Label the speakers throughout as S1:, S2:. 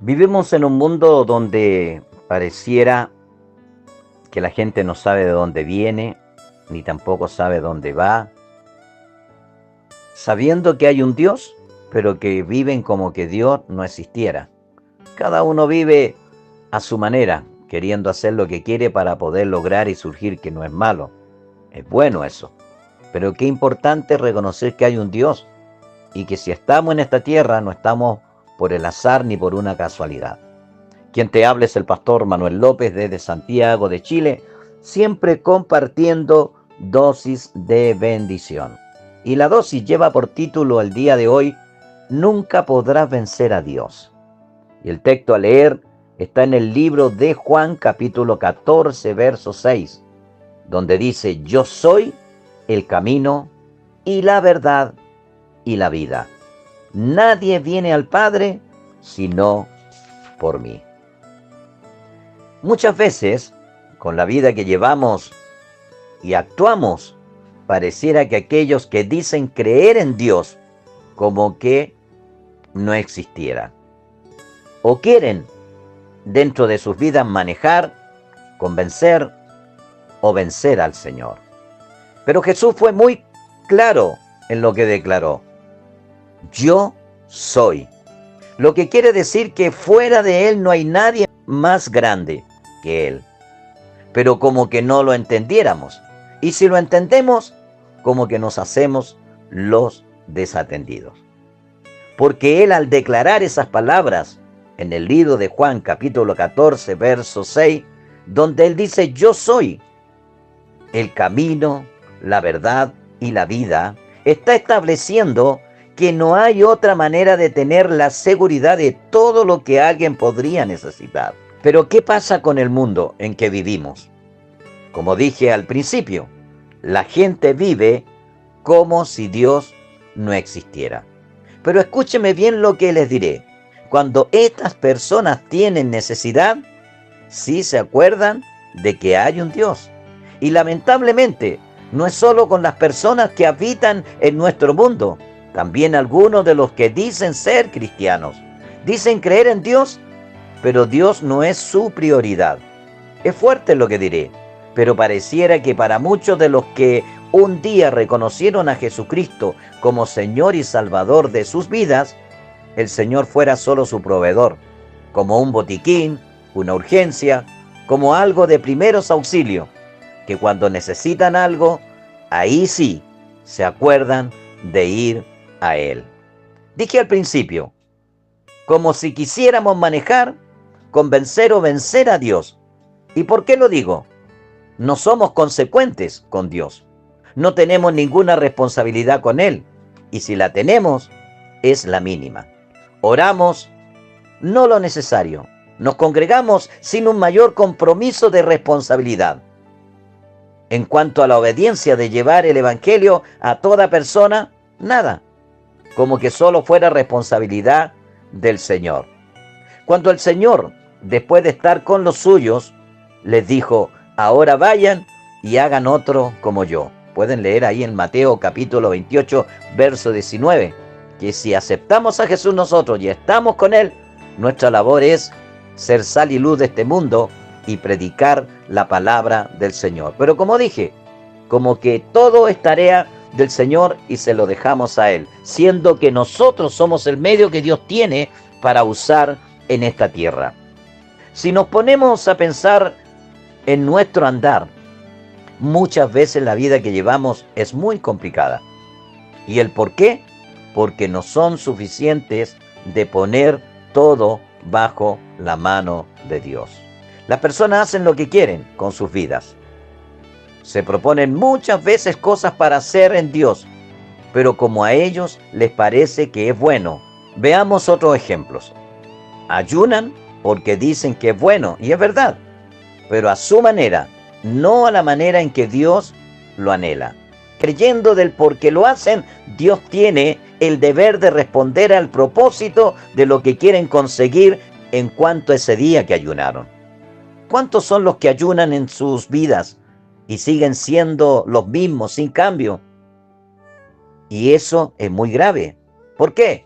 S1: Vivimos en un mundo donde pareciera que la gente no sabe de dónde viene, ni tampoco sabe dónde va, sabiendo que hay un Dios, pero que viven como que Dios no existiera. Cada uno vive a su manera, queriendo hacer lo que quiere para poder lograr y surgir, que no es malo, es bueno eso. Pero qué importante es reconocer que hay un Dios y que si estamos en esta tierra no estamos por el azar ni por una casualidad. Quien te habla es el pastor Manuel López desde Santiago de Chile, siempre compartiendo dosis de bendición. Y la dosis lleva por título el día de hoy, Nunca podrás vencer a Dios. Y el texto a leer está en el libro de Juan capítulo 14, verso 6, donde dice, yo soy el camino y la verdad y la vida. Nadie viene al Padre sino por mí. Muchas veces, con la vida que llevamos y actuamos, pareciera que aquellos que dicen creer en Dios como que no existiera. O quieren dentro de sus vidas manejar, convencer o vencer al Señor. Pero Jesús fue muy claro en lo que declaró. Yo soy. Lo que quiere decir que fuera de Él no hay nadie más grande que Él. Pero como que no lo entendiéramos. Y si lo entendemos, como que nos hacemos los desatendidos. Porque Él al declarar esas palabras en el libro de Juan capítulo 14, verso 6, donde Él dice, yo soy el camino, la verdad y la vida, está estableciendo que no hay otra manera de tener la seguridad de todo lo que alguien podría necesitar. Pero ¿qué pasa con el mundo en que vivimos? Como dije al principio, la gente vive como si Dios no existiera. Pero escúcheme bien lo que les diré. Cuando estas personas tienen necesidad, sí se acuerdan de que hay un Dios. Y lamentablemente, no es solo con las personas que habitan en nuestro mundo, también algunos de los que dicen ser cristianos, dicen creer en Dios, pero Dios no es su prioridad. Es fuerte lo que diré, pero pareciera que para muchos de los que un día reconocieron a Jesucristo como Señor y Salvador de sus vidas, el Señor fuera solo su proveedor, como un botiquín, una urgencia, como algo de primeros auxilios, que cuando necesitan algo, ahí sí se acuerdan de ir a Él. Dije al principio, como si quisiéramos manejar, convencer o vencer a Dios. ¿Y por qué lo digo? No somos consecuentes con Dios. No tenemos ninguna responsabilidad con Él. Y si la tenemos, es la mínima. Oramos, no lo necesario. Nos congregamos sin un mayor compromiso de responsabilidad. En cuanto a la obediencia de llevar el Evangelio a toda persona, nada. Como que solo fuera responsabilidad del Señor. Cuando el Señor, después de estar con los suyos, les dijo, ahora vayan y hagan otro como yo. Pueden leer ahí en Mateo capítulo 28, verso 19, que si aceptamos a Jesús nosotros y estamos con Él, nuestra labor es ser sal y luz de este mundo y predicar la palabra del Señor. Pero como dije, como que todo es tarea del Señor y se lo dejamos a Él, siendo que nosotros somos el medio que Dios tiene para usar en esta tierra. Si nos ponemos a pensar en nuestro andar, muchas veces la vida que llevamos es muy complicada. ¿Y el por qué? Porque no son suficientes de poner todo bajo la mano de Dios. Las personas hacen lo que quieren con sus vidas. Se proponen muchas veces cosas para hacer en Dios, pero como a ellos les parece que es bueno. Veamos otros ejemplos. Ayunan porque dicen que es bueno, y es verdad, pero a su manera, no a la manera en que Dios lo anhela. Creyendo del por qué lo hacen, Dios tiene el deber de responder al propósito de lo que quieren conseguir en cuanto a ese día que ayunaron. ¿Cuántos son los que ayunan en sus vidas y siguen siendo los mismos sin cambio? Y eso es muy grave. ¿Por qué?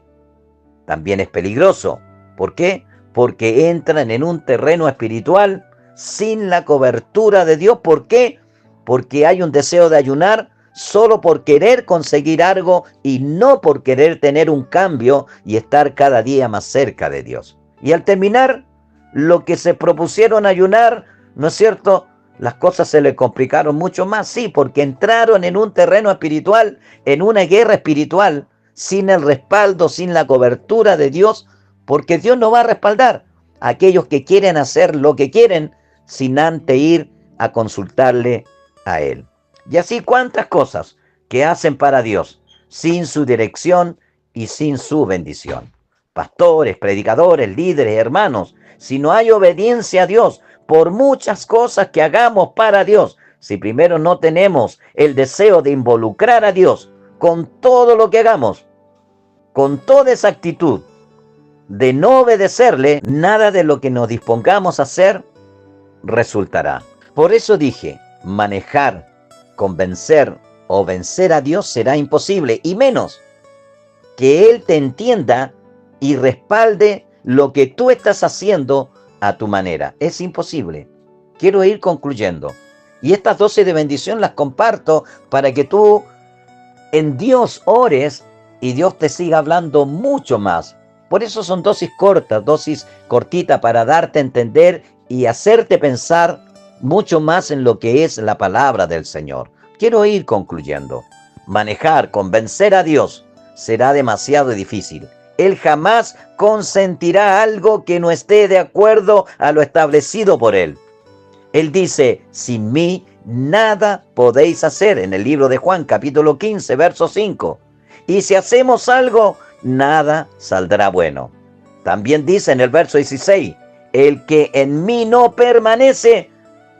S1: También es peligroso. ¿Por qué? porque entran en un terreno espiritual sin la cobertura de Dios. ¿Por qué? Porque hay un deseo de ayunar solo por querer conseguir algo y no por querer tener un cambio y estar cada día más cerca de Dios. Y al terminar lo que se propusieron ayunar, ¿no es cierto?, las cosas se les complicaron mucho más. Sí, porque entraron en un terreno espiritual, en una guerra espiritual, sin el respaldo, sin la cobertura de Dios, porque Dios no va a respaldar a aquellos que quieren hacer lo que quieren sin antes ir a consultarle a Él. Y así cuántas cosas que hacen para Dios sin su dirección y sin su bendición. Pastores, predicadores, líderes, hermanos, si no hay obediencia a Dios, por muchas cosas que hagamos para Dios, si primero no tenemos el deseo de involucrar a Dios con todo lo que hagamos, con toda esa actitud de no obedecerle, nada de lo que nos dispongamos a hacer resultará. Por eso dije, manejar, convencer o vencer a Dios será imposible, y menos que Él te entienda y respalde lo que tú estás haciendo a tu manera. Es imposible. Quiero ir concluyendo. Y estas dosis de bendición las comparto para que tú en Dios ores y Dios te siga hablando mucho más. Por eso son dosis cortas, dosis cortitas para darte a entender y hacerte pensar mucho más en lo que es la palabra del Señor. Quiero ir concluyendo. Manejar, convencer a Dios será demasiado difícil. Él jamás consentirá algo que no esté de acuerdo a lo establecido por Él. Él dice, sin mí nada podéis hacer, en el libro de Juan, capítulo 15, verso 5. Y si hacemos algo, nada saldrá bueno. También dice en el verso 16, el que en mí no permanece,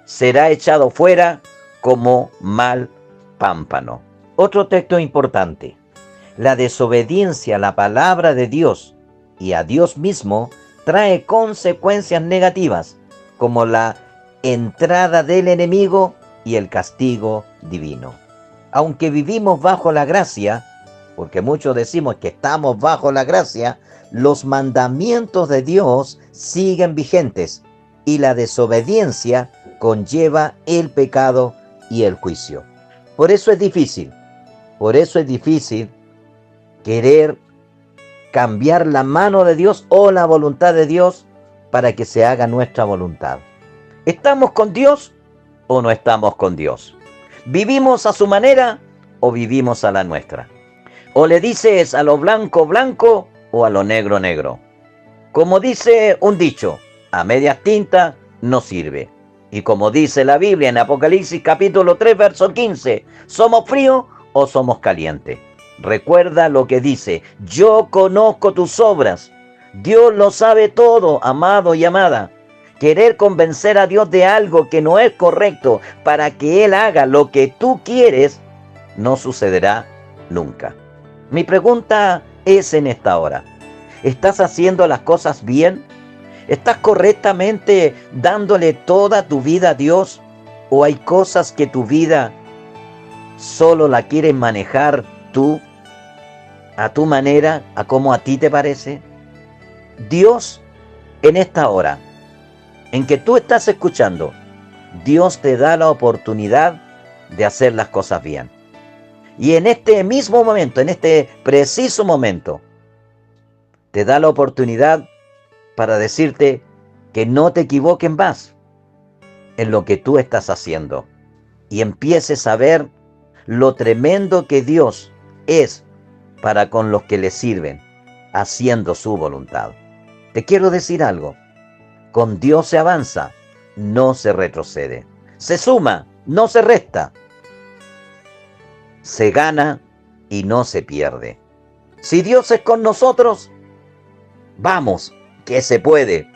S1: será echado fuera como mal pámpano. Otro texto importante. La desobediencia a la palabra de Dios y a Dios mismo trae consecuencias negativas, como la entrada del enemigo y el castigo divino. Aunque vivimos bajo la gracia, porque muchos decimos que estamos bajo la gracia, los mandamientos de Dios siguen vigentes y la desobediencia conlleva el pecado y el juicio. Por eso es difícil querer cambiar la mano de Dios o la voluntad de Dios para que se haga nuestra voluntad. ¿Estamos con Dios o no estamos con Dios? ¿Vivimos a su manera o vivimos a la nuestra? ¿O le dices a lo blanco blanco o a lo negro negro? Como dice un dicho, a medias tintas no sirve. Y como dice la Biblia en Apocalipsis capítulo 3, verso 15, ¿somos fríos o somos calientes? Recuerda lo que dice, yo conozco tus obras. Dios lo sabe todo, amado y amada. Querer convencer a Dios de algo que no es correcto para que Él haga lo que tú quieres, no sucederá nunca. Mi pregunta es en esta hora, ¿estás haciendo las cosas bien? ¿Estás correctamente dándole toda tu vida a Dios? ¿O hay cosas que tu vida solo la quieres manejar tú, a tu manera, a como a ti te parece? Dios, en esta hora en que tú estás escuchando, Dios te da la oportunidad de hacer las cosas bien. Y en este mismo momento, en este preciso momento, te da la oportunidad para decirte que no te equivoques más en lo que tú estás haciendo y empieces a ver lo tremendo que Dios es para con los que le sirven, haciendo su voluntad. Te quiero decir algo, con Dios se avanza, no se retrocede. Se suma, no se resta. Se gana y no se pierde. Si Dios es con nosotros, vamos, que se puede,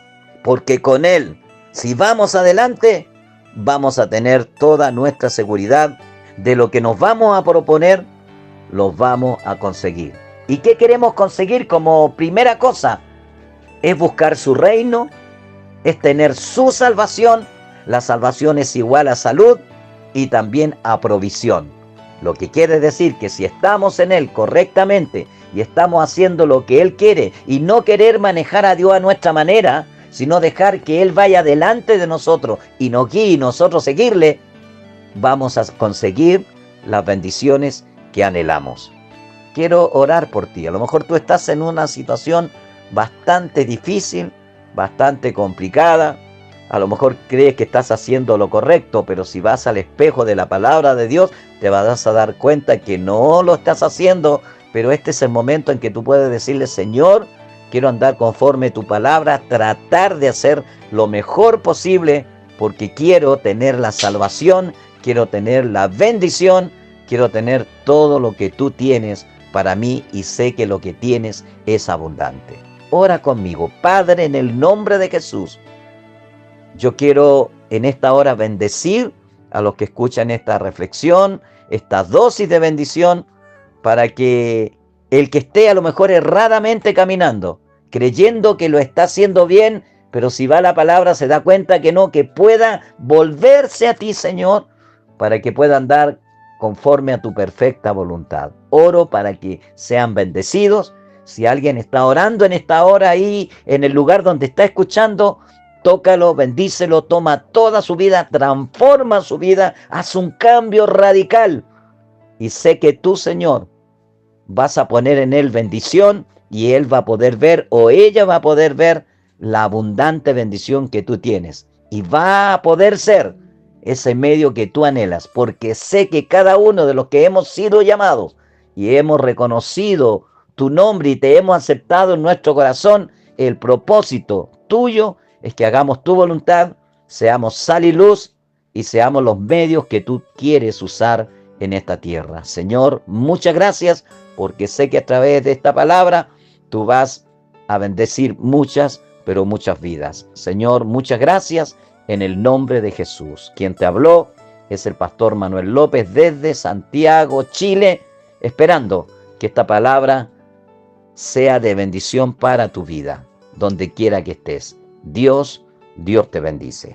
S1: porque con Él, si vamos adelante, vamos a tener toda nuestra seguridad de lo que nos vamos a proponer, los vamos a conseguir. ¿Y qué queremos conseguir como primera cosa? Es buscar su reino, es tener su salvación. La salvación es igual a salud y también a provisión. Lo que quiere decir que si estamos en Él correctamente y estamos haciendo lo que Él quiere y no querer manejar a Dios a nuestra manera, sino dejar que Él vaya delante de nosotros y nos guíe y nosotros seguirle, vamos a conseguir las bendiciones que anhelamos. Quiero orar por ti. A lo mejor tú estás en una situación bastante difícil, bastante complicada. A lo mejor crees que estás haciendo lo correcto, pero si vas al espejo de la palabra de Dios, te vas a dar cuenta que no lo estás haciendo. Pero este es el momento en que tú puedes decirle: Señor, quiero andar conforme tu palabra, tratar de hacer lo mejor posible, porque quiero tener la salvación, quiero tener la bendición, quiero tener todo lo que tú tienes para mí, y sé que lo que tienes es abundante. Ora conmigo. Padre, en el nombre de Jesús, yo quiero en esta hora bendecir a los que escuchan esta reflexión, esta dosis de bendición, para que el que esté a lo mejor erradamente caminando, creyendo que lo está haciendo bien, pero si va a la palabra se da cuenta que no, que pueda volverse a ti, Señor, para que pueda andar conforme a tu perfecta voluntad. Oro para que sean bendecidos. Si alguien está orando en esta hora ahí, en el lugar donde está escuchando, tócalo, bendícelo, toma toda su vida, transforma su vida, haz un cambio radical. Y sé que tú, Señor, vas a poner en él bendición, y él va a poder ver, o ella va a poder ver, la abundante bendición que tú tienes. Y va a poder ser ese medio que tú anhelas, porque sé que cada uno de los que hemos sido llamados y hemos reconocido tu nombre y te hemos aceptado en nuestro corazón, el propósito tuyo es que hagamos tu voluntad, seamos sal y luz y seamos los medios que tú quieres usar en esta tierra. Señor, muchas gracias, porque sé que a través de esta palabra tú vas a bendecir muchas, pero muchas vidas. Señor, muchas gracias en el nombre de Jesús. Quien te habló es el pastor Manuel López desde Santiago, Chile, esperando que esta palabra sea de bendición para tu vida, donde quiera que estés. Dios te bendice.